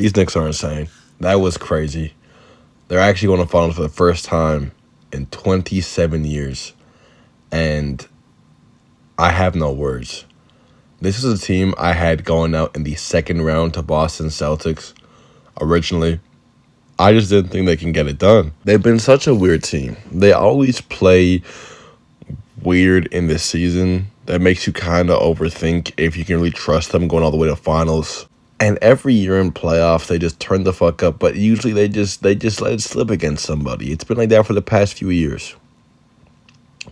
These Knicks are insane. That was crazy. They're actually going to finals for the first time in 27 years. And I have no words. This is a team I had going out in the second round to Boston Celtics originally. I just didn't think they can get it done. They've been such a weird team. They always play weird in this season that makes you kind of overthink if you can really trust them going all the way to finals. And every year in playoffs, they just turn the fuck up. But usually they just let it slip against somebody. It's been like that for the past few years.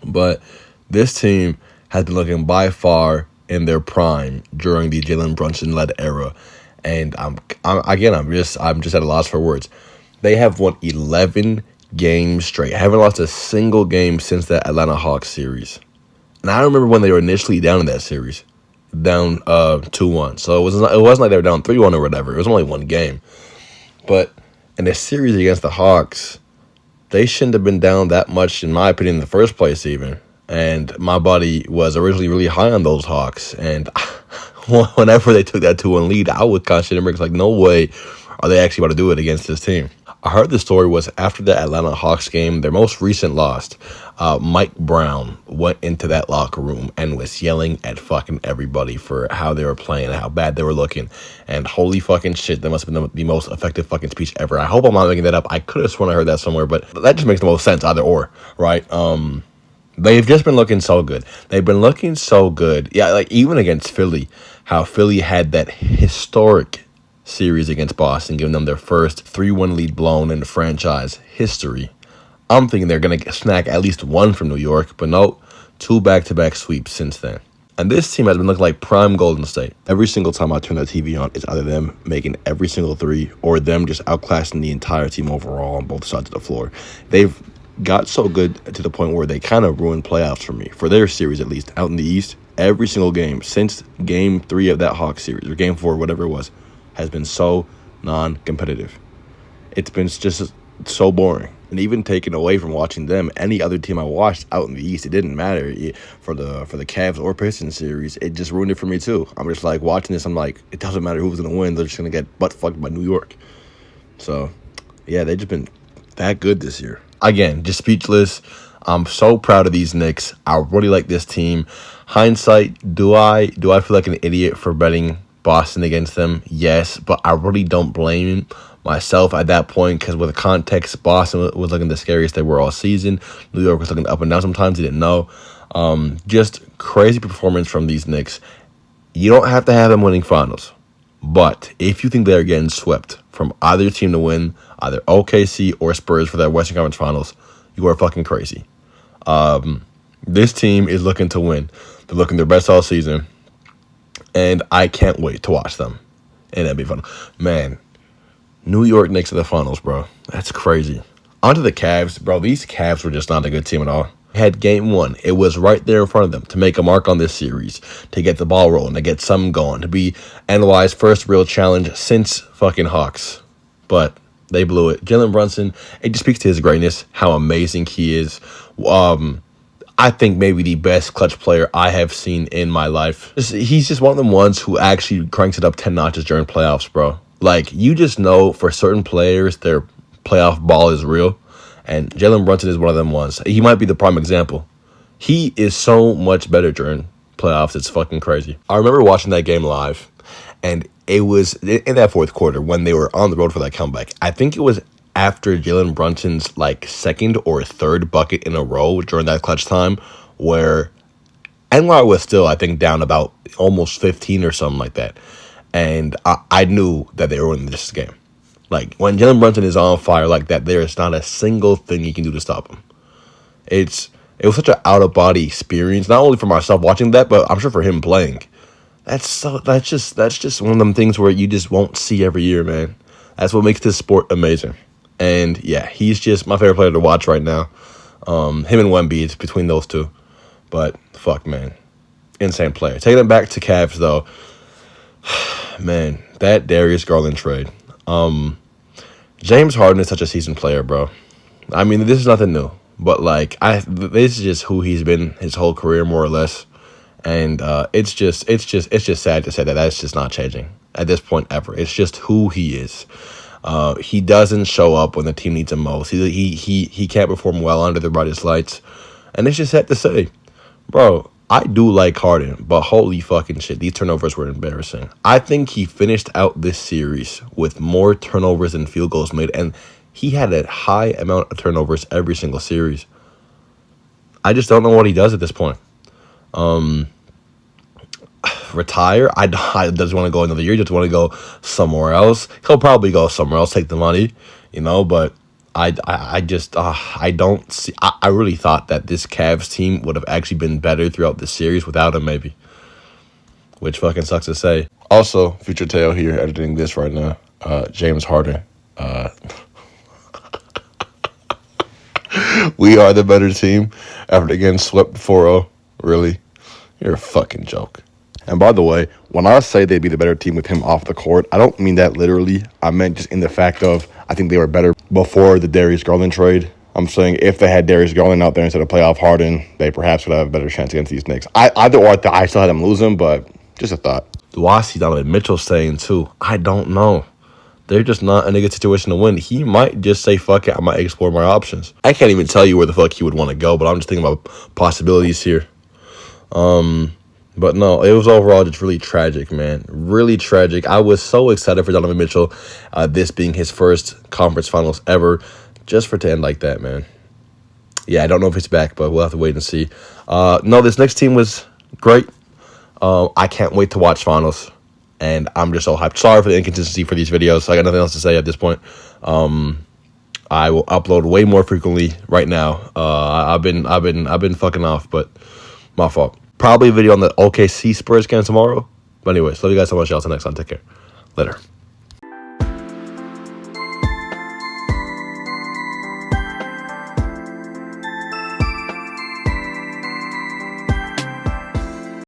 But this team has been looking by far in their prime during the Jalen Brunson-led era. And I'm just at a loss for words. They have won 11 games straight. I haven't lost a single game since that Atlanta Hawks series. And I remember when they were initially down in that series, down 2-1. So it wasn't like they were down 3-1 or whatever. It was only one game. But in the series against the Hawks, they shouldn't have been down that much, in my opinion, in the first place even. And my buddy was originally really high on those Hawks. And whenever they took that 2-1 lead, I was kind of shitting bricks like, no way are they actually about to do it against this team. I heard the story was after the Atlanta Hawks game, their most recent loss, Mike Brown went into that locker room and was yelling at fucking everybody for how they were playing and how bad they were looking. And holy fucking shit, that must have been the most effective fucking speech ever. I hope I'm not making that up. I could have sworn I heard that somewhere, but that just makes the most sense, either or, right? They've just been looking so good. They've been looking so good. Yeah, like even against Philly, how Philly had that historic series against Boston, giving them their first 3-1 lead blown in the franchise history. I'm thinking they're going to snack at least one from New York, but no, 2 back-to-back sweeps since then. And this team has been looking like prime Golden State. Every single time I turn that TV on, it's either them making every single three or them just outclassing the entire team overall on both sides of the floor. They've got so good to the point where they kind of ruined playoffs for me, for their series at least, out in the East. Every single game since Game 3 of that Hawks series, or Game 4, whatever it was, has been so non-competitive. It's been just so boring. And even taken away from watching them, any other team I watched out in the East, it didn't matter for the Cavs or Pistons series. It just ruined it for me too. I'm just like watching this. I'm like, it doesn't matter who's gonna win. They're just gonna get butt fucked by New York. So, yeah, they've just been that good this year. Again, just speechless. I'm so proud of these Knicks. I really like this team. Hindsight, do I feel like an idiot for betting Boston against them? Yes, but I really don't blame myself at that point, because with the context, Boston was looking the scariest they were all season. New York was looking up and down sometimes. You didn't know. Just crazy performance from these Knicks. You don't have to have them winning finals, but if you think they're getting swept from either team to win, either OKC or Spurs for that Western Conference Finals, you are fucking crazy. This team is looking to win. They're looking their best all season. And I can't wait to watch them in NBA Finals. Man, New York Knicks to the finals, bro. That's crazy. On to the Cavs, bro. These Cavs were just not a good team at all. Had Game 1. It was right there in front of them to make a mark on this series, to get the ball rolling, to get something going, to be NY's first real challenge since fucking Hawks. But they blew it. Jalen Brunson, it just speaks to his greatness, how amazing he is. I think maybe the best clutch player I have seen in my life. He's just one of them ones who actually cranks it up 10 notches during playoffs, bro. Like, you just know for certain players, their playoff ball is real. And Jalen Brunson is one of them ones. He might be the prime example. He is so much better during playoffs. It's fucking crazy. I remember watching that game live, and it was in that fourth quarter when they were on the road for that comeback. I think it was after Jalen Brunson's like second or third bucket in a row during that clutch time, where NY was still, I think, down about almost 15 or something like that. And I knew that they were winning this game. Like, when Jalen Brunson is on fire like that, there is not a single thing you can do to stop him. It was such an out-of-body experience, not only for myself watching that, but I'm sure for him playing. That's just one of them things where you just won't see every year, man. That's what makes this sport amazing. And yeah, he's just my favorite player to watch right now. Him and Wemby, it's between those two. But fuck, man, insane player. Taking it back to Cavs though, man, that Darius Garland trade. James Harden is such a seasoned player, bro. I mean, this is nothing new, but like this is just who he's been his whole career, more or less. And it's just sad to say that that's just not changing. at this point ever. It's just who he is. He doesn't show up when the team needs him most. He can't perform well under the brightest lights. And it's just sad to say, bro, I do like Harden, but holy fucking shit, these turnovers were embarrassing. I think he finished out this series with more turnovers than field goals made, and he had a high amount of turnovers every single series. I just don't know what he does at this point. Retire? I doesn't want to go another year. Just want to go somewhere else. He'll probably go somewhere else, take the money, but I just I don't see. I really thought that this Cavs team would have actually been better throughout the series without him, maybe. Which fucking sucks to say. Also, Future Teo here editing this right now. James Harden. We are the better team after getting swept 4-0. Really? You're a fucking joke. And by the way, when I say they'd be the better team with him off the court, I don't mean that literally. I meant just in the fact of I think they were better before the Darius Garland trade. I'm saying if they had Darius Garland out there instead of playoff Harden, they perhaps would have a better chance against these Knicks. Either or, I still had them losing, but just a thought. Why see Donovan Mitchell saying too? I don't know. They're just not in a good situation to win. He might just say, fuck it, I might explore my options. I can't even tell you where the fuck he would want to go, but I'm just thinking about possibilities here. But no, it was overall just really tragic, man. Really tragic. I was so excited for Donovan Mitchell, this being his first conference finals ever, just for it to end like that, man. Yeah, I don't know if he's back, but we'll have to wait and see. No, this next team was great. I can't wait to watch finals. And I'm just so hyped. Sorry for the inconsistency for these videos. I got nothing else to say at this point. I will upload way more frequently right now. I've been fucking off, but my fault. Probably a video on the OKC Spurs game tomorrow. But anyways, love you guys so much. Y'all till next time. Take care. Later.